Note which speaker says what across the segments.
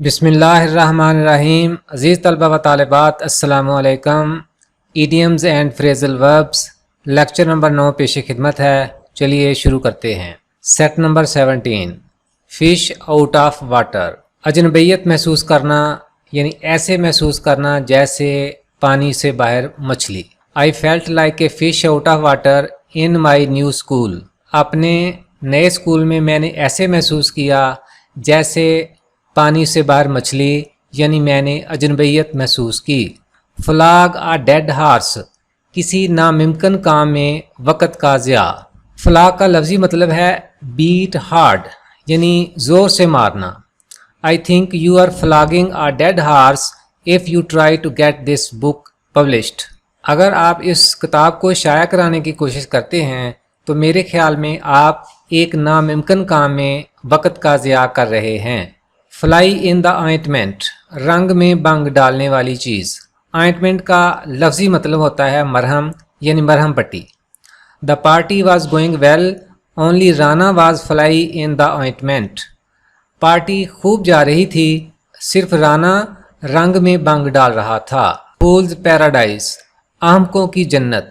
Speaker 1: بسم اللہ الرحمن الرحیم۔ عزیز طلبہ و طالبات، السلام علیکم۔ Idioms and phrasal verbs lecture number 9 پیش خدمت ہے۔ چلیے شروع کرتے ہیں۔ Set number 17، fish out of water. اجنبیت محسوس کرنا یعنی ایسے محسوس کرنا جیسے پانی سے باہر مچھلی۔ I felt like a fish out of water in my new school۔ اپنے نئے اسکول میں میں نے ایسے محسوس کیا جیسے پانی سے باہر مچھلی، یعنی میں نے اجنبیت محسوس کی۔ فلاگ آ ڈیڈ ہارس، کسی ناممکن کام میں وقت کا ضیاع۔ فلاگ کا لفظی مطلب ہے بیٹ ہارڈ، یعنی زور سے مارنا۔ I think you are flogging a dead horse if you try to get this book published۔ اگر آپ اس کتاب کو شائع کرانے کی کوشش کرتے ہیں تو میرے خیال میں آپ ایک ناممکن کام میں وقت کا ضیاع کر رہے ہیں۔ فلائی ان دا آئنٹمنٹ، رنگ میں بنگ ڈالنے والی چیز۔ آئنٹمنٹ کا لفظی مطلب ہوتا ہے مرہم، یعنی مرہم پٹی۔ The party was going well only Rana was fly in the ointment. Party خوب جا رہی تھی، صرف رانا رنگ میں بنگ ڈال رہا تھا۔ فولز پیراڈائز، احمقوں کی جنت۔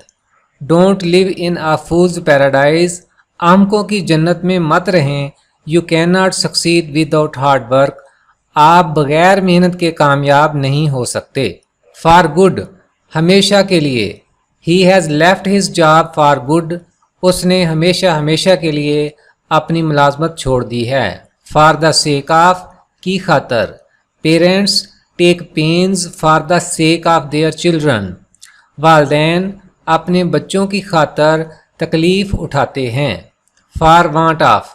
Speaker 1: Don't live in a fool's paradise, احمقوں کی جنت میں مت رہیں۔ You can not succeed without hard work, آپ بغیر محنت کے کامیاب نہیں ہو سکتے۔ فار گڈ، ہمیشہ کے لیے۔ He has left his job for good, اس نے ہمیشہ کے لیے اپنی ملازمت چھوڑ دی ہے۔ فار دا سیک آف، کی خاطر۔ Parents take pains for the sake of their children, والدین اپنے بچوں کی خاطر تکلیف اٹھاتے ہیں۔ فار وانٹ آف،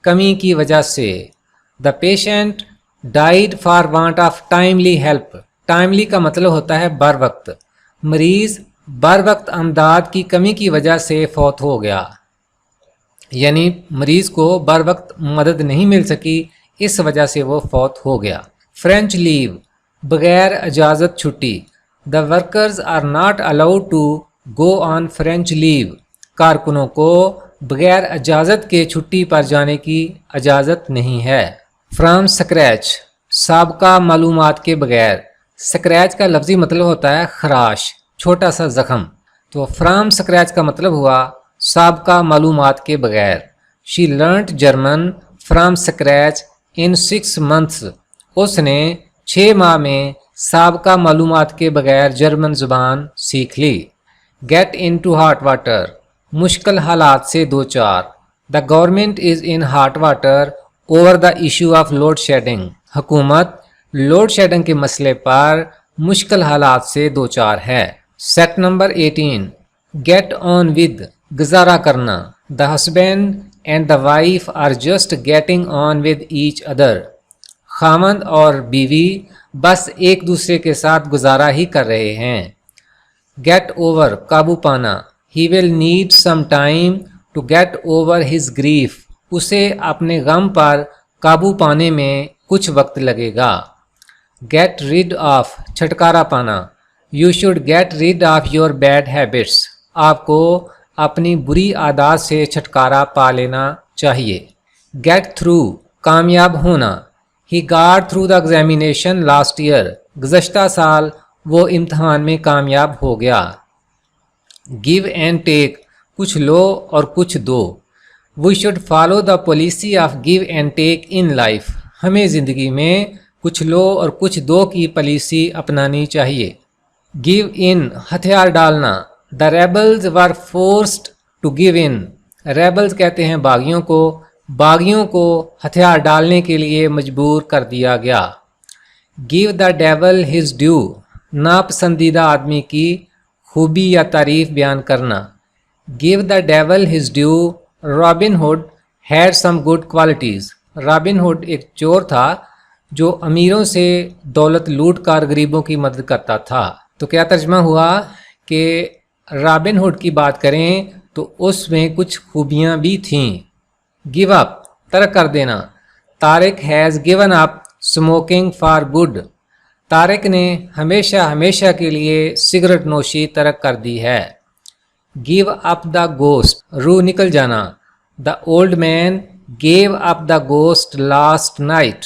Speaker 1: کمی کی وجہ سے۔ The patient died for want of timely help, timely کا مطلب ہوتا ہے بر وقت۔ مریض بر وقت امداد کی کمی کی وجہ سے فوت ہو گیا، یعنی مریض کو بر وقت مدد نہیں مل سکی، اس وجہ سے وہ فوت ہو گیا۔ فرینچ لیو، بغیر اجازت چھٹی۔ The workers are not allowed to go on French leave, کارکنوں کو بغیر اجازت کے چھٹی پر جانے کی اجازت نہیں ہے۔ فرام سکریچ، سابقہ معلومات کے بغیر۔ سکریچ کا لفظی مطلب ہوتا ہے خراش، چھوٹا سا زخم۔ تو فرام سکریچ کا مطلب ہوا سابقہ معلومات کے بغیر۔ She learnt German from scratch in 6 months، اس نے 6 ماہ میں سابقہ معلومات کے بغیر جرمن زبان سیکھ لی۔ گیٹ انٹو ہاٹ واٹر، مشکل حالات سے دوچار۔ The government is in hot water over the issue of load shedding, حکومت لوڈ شیڈنگ کے مسئلے پر مشکل حالات سے دوچار ہے۔ Seat number 18، get on with, گزارا کرنا۔ The husband and the wife are just getting on with each other, خاوند اور بیوی بس ایک دوسرے کے ساتھ گزارا ہی کر رہے ہیں۔ گیٹ اوور، قابو پانا۔ He will need some time to get over his grief, اسے اپنے غم پر قابو پانے میں کچھ وقت لگے گا۔ گیٹ ریڈ آف، چھٹکارا پانا۔ You should get rid of your bad habits, آپ کو اپنی بری عادات سے چھٹکارا پا لینا چاہیے۔ گیٹ تھرو، کامیاب ہونا۔ He got through the examination last year, گزشتہ سال وہ امتحان میں کامیاب ہو گیا۔ گیو اینڈ ٹیک، کچھ لو اور کچھ دو۔ We should follow the policy of give and take in life, ہمیں زندگی میں کچھ لو اور کچھ دو کی پالیسی اپنانی چاہیے۔ گیو ان، ہتھیار ڈالنا۔ The rebels were forced to give in, rebels کہتے ہیں باغیوں کو، باغیوں کو ہتھیار ڈالنے کے لیے مجبور کر دیا گیا۔ Give the devil his due, ناپسندیدہ آدمی کی خوبی یا تعریف بیان کرنا۔ Give the devil his due, Robin Hood had some good qualities, Robin Hood ایک چور تھا جو امیروں سے دولت لوٹ کر غریبوں کی مدد کرتا تھا۔ تو کیا ترجمہ ہوا کہ رابن ہوڈ کی بات کریں تو اس میں کچھ خوبیاں بھی تھیں۔ گیو اپ، ترک کر دینا۔ Tariq has given up smoking for good, Tariq نے ہمیشہ کے لیے سگریٹ نوشی ترک کر دی ہے۔ گیو اپ دا گوسٹ، روح نکل جانا۔ The old man give up the ghost last night,